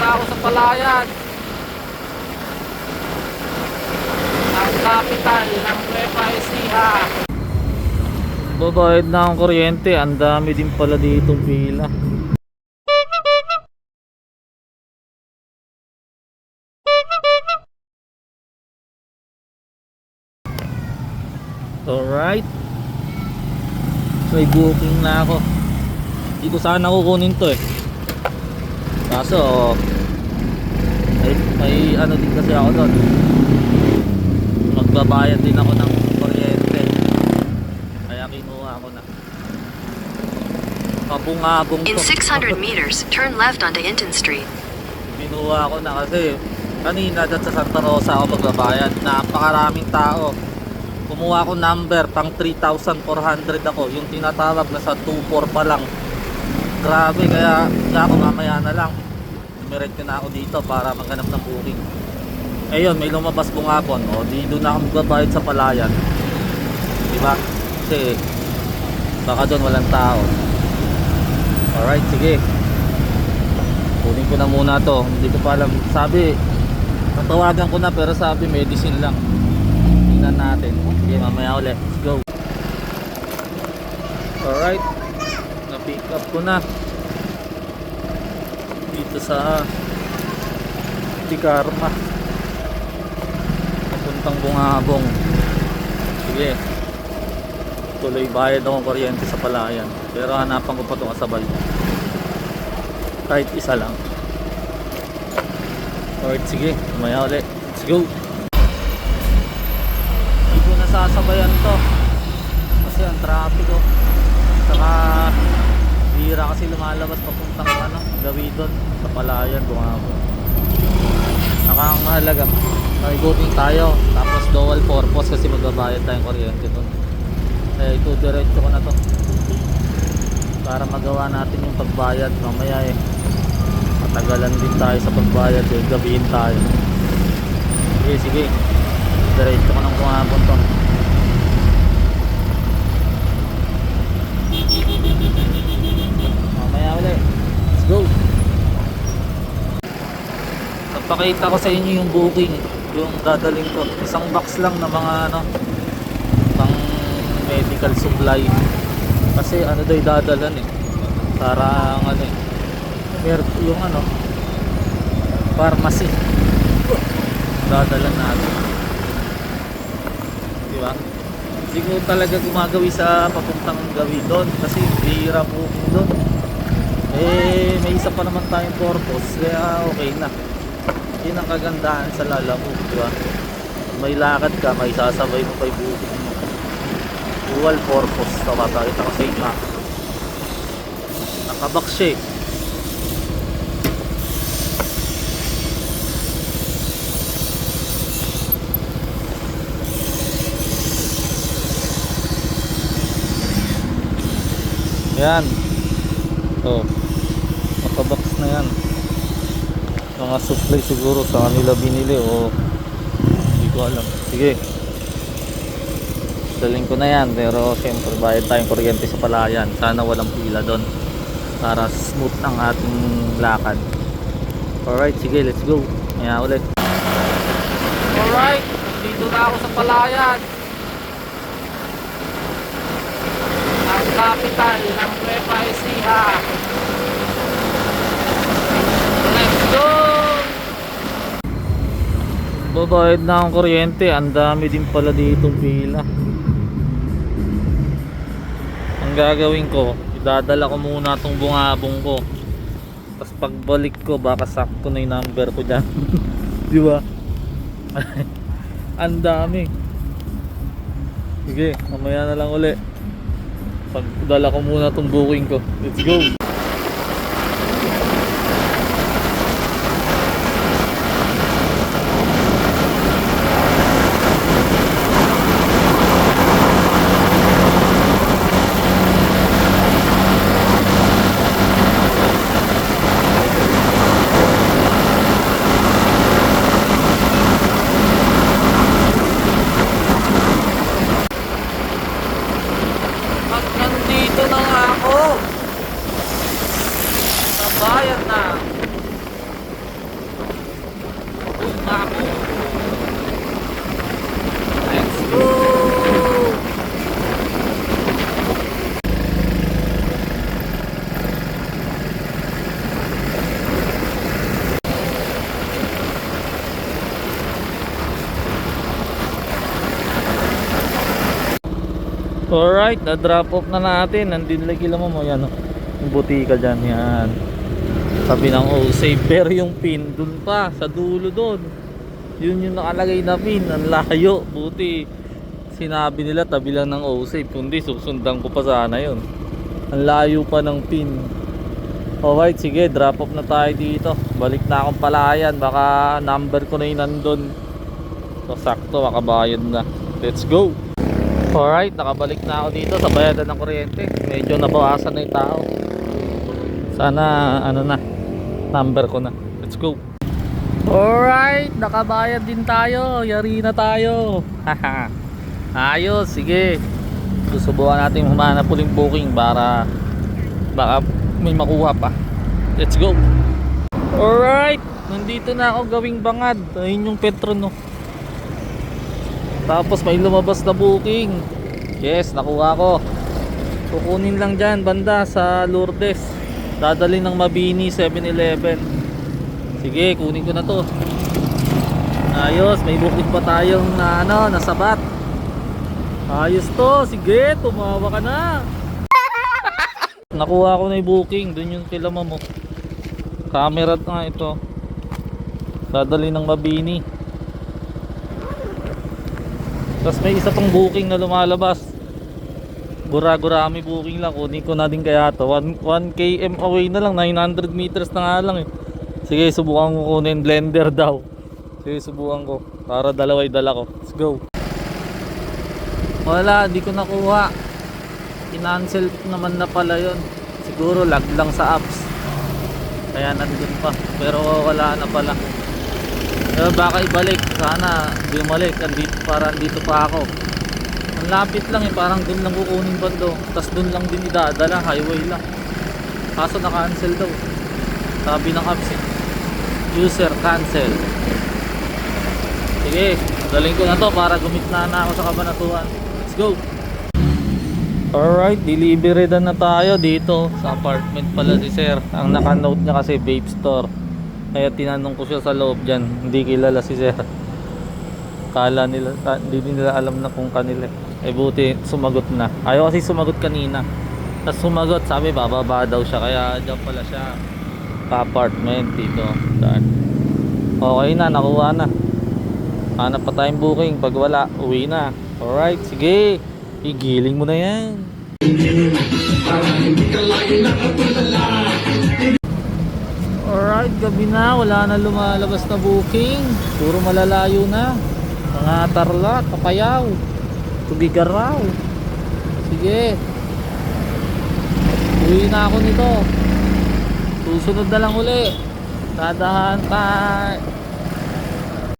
na ako sa Palayan. Ang capital ng Nueva Ecija. Babayad na ang kuryente. Ang dami din pala dito pila. Alright, may booking na ako. Hindi ko sana kukunin to eh. Kaso may ano din kasi ako doon. Magbabayad din ako ng kuryente. Kaya kinuha ako na. Kabungabong In 600 meters, turn left onto Hinton Street. Kinuha ako na kasi kanina dyan sa Santa Rosa ako magbabayad. Napakaraming tao. Kumuha ako number pang 3,400 ako. Yung tinatawag na sa 2,400 pa lang. Grabe, kaya ako mamaya na lang. Dumiretso na ako dito para maghanap ng booking. Ayun, may lumabas bungabon. O, di doon na ako magbabayad sa Palayan. Diba? Kasi baka doon walang tao. Alright, sige. Kunin ko na muna to. Hindi ko pa alam. Sabi, natawagan ko na pero sabi medicine lang. Tingnan natin. Sige, mamaya ulit. Let's go. Alright, na-pick up ko na dito sa Tikarma papuntang Bungabong. Sige, tuloy bayad akong kuryente sa Palayan, pero hanapan ko pa itong kasabay kahit isa lang. Alright, sige, mamaya ulit. Let's go. Sasabayan to kasi ang trapiko, saka bihira kasi lumalabas papuntang ano, Gawidon sa Palayan, Bungabon. Saka ang mahalaga may booking tayo, tapos dual purpose kasi magbabayad tayong kuryente to. Kaya ito diretso ko na to para magawa natin yung pagbayad mamaya eh. Matagalan din tayo sa pagbayad eh, gabihin tayo. Sige, sige, diretso ko ng Bungabon to. Mamaya ulit. Let's go. Napakita ko sa inyo yung booking, yung dadaling ko. Isang box lang na mga ano, pang medical supply. Kasi ano daw dadalan eh. Para ano eh, yung ano, pharmacy. Dadalan natin. Diba? Hindi ko talaga gumagawi sa papuntang Gawidon kasi bihira po doon. Eh, may isa pa naman tayong purpose, kaya okay na. Yun ang kagandahan sa Lalamove, diba? May lakad ka, may sasabay mo pa yung booking mo. Dual purpose. Kapakita ko sa inyo. Nakabox siya eh. Yan. Oh. Nakabox na yan. Mga supply siguro sa kanila binili o hindi ko alam. Sige. Daling ko na yan, pero syempre bayad tayong kuryente sa Palayan. Sana walang pila doon para smooth ang ating lakad. Alright, sige, let's go. Kaya ulit. Alright, dito na ako sa Palayan, ang capital ng Nueva Ecija. Let's go! Babayad na ang kuryente. Ang dami din pala ditong pila. Ang gagawin ko, idadala ko muna itong bungabong ko, tapos pagbalik ko baka sakto na yung number ko dyan. Diba? Ang dami. Sige, mamaya na lang uli. Pagdala ko muna itong booking ko. Let's go! Nandito na nga ako sa bayan na Alright, na-drop off na natin. Nandito lagi lang mo. Yan, oh. Yung butika dyan. Yan. Sabi ng O-Save. Pero yung pin, dun pa. Sa dulo dun. Yun yung nakalagay na pin. Ang layo. Buti. Sinabi nila tabi lang ng O-Save. Kundi susundan ko pa sana yun. Ang layo pa ng pin. Alright, sige. Drop off na tayo dito. Balik na akong Palayan. Baka number ko na yun nandun. So, sakto. Makabayad na. Let's go. Alright, nakabalik na ako dito sa bayadan ng kuryente. Medyo nabawasan na yung tao. Sana ano na, number ko na. Let's go. Alright, nakabayad din tayo. Yari na tayo. Haha. Ayos, sige. Susubukan natin humanap uling booking para baka may makuha pa. Let's go. Alright, nandito na ako gawing bangad. Ayun yung Petron, no. Tapos may lumabas na booking. Yes, nakuha ko. Kukunin lang dyan banda sa Lourdes. Dadali ng Mabini 7-Eleven. Sige, kunin ko na to. Ayos, may booking pa tayong na ano, nasabat. Ayos to, sige, tumawa ka na. Nakuha ko na yung booking. Dun yung kila mo. Camera nga ito. Dadali ng Mabini. Tapos may isa pang booking na lumalabas. Gura-gurami booking lang. Kunin ko na din kaya to. 1 km away na lang. 900 meters na nga lang eh. Sige, subukan ko kunin. Blender daw. Sige, subukan ko. Para dalaway dala ko. Let's go. Wala, di ko nakuha. Kinancel naman na pala yun. Siguro lag lang sa apps. Kaya nandun pa. Pero wala na pala. Pero baka ibalik, sana bumalik andito, para andito pa ako. Ang lapit lang eh, parang dun lang kukunin bando. Tapos dun lang din idadala, highway lang. Kaso na-cancel daw. Sabi ng apps eh, user cancel. Sige, daling ko na to para gumitna na ako sa Cabanatuan. Let's go. Alright, delivery na tayo dito sa apartment pala si sir. Ang naka-note niya kasi vape store. Kaya tinanong ko siya sa loob dyan. Hindi kilala si sir. Kala nila, hindi nila alam na kung kanila. Eh buti sumagot na. Ayaw kasi sumagot kanina. Tapos sumagot, sabi bababa daw siya. Kaya dyan pala siya sa apartment dito. Daan. Okay na, nakuha na. Hanap pa tayong booking. Pag wala, uwi na. Alright, sige. Igiling mo na yan. Alright, gabi na. Wala na lumalabas na booking. Puro malalayo na. Mga Tarlac, Kapayaw, Tubigaraw. Sige. Uwi na ako nito. Susunod na lang uli. Dadahan tayo.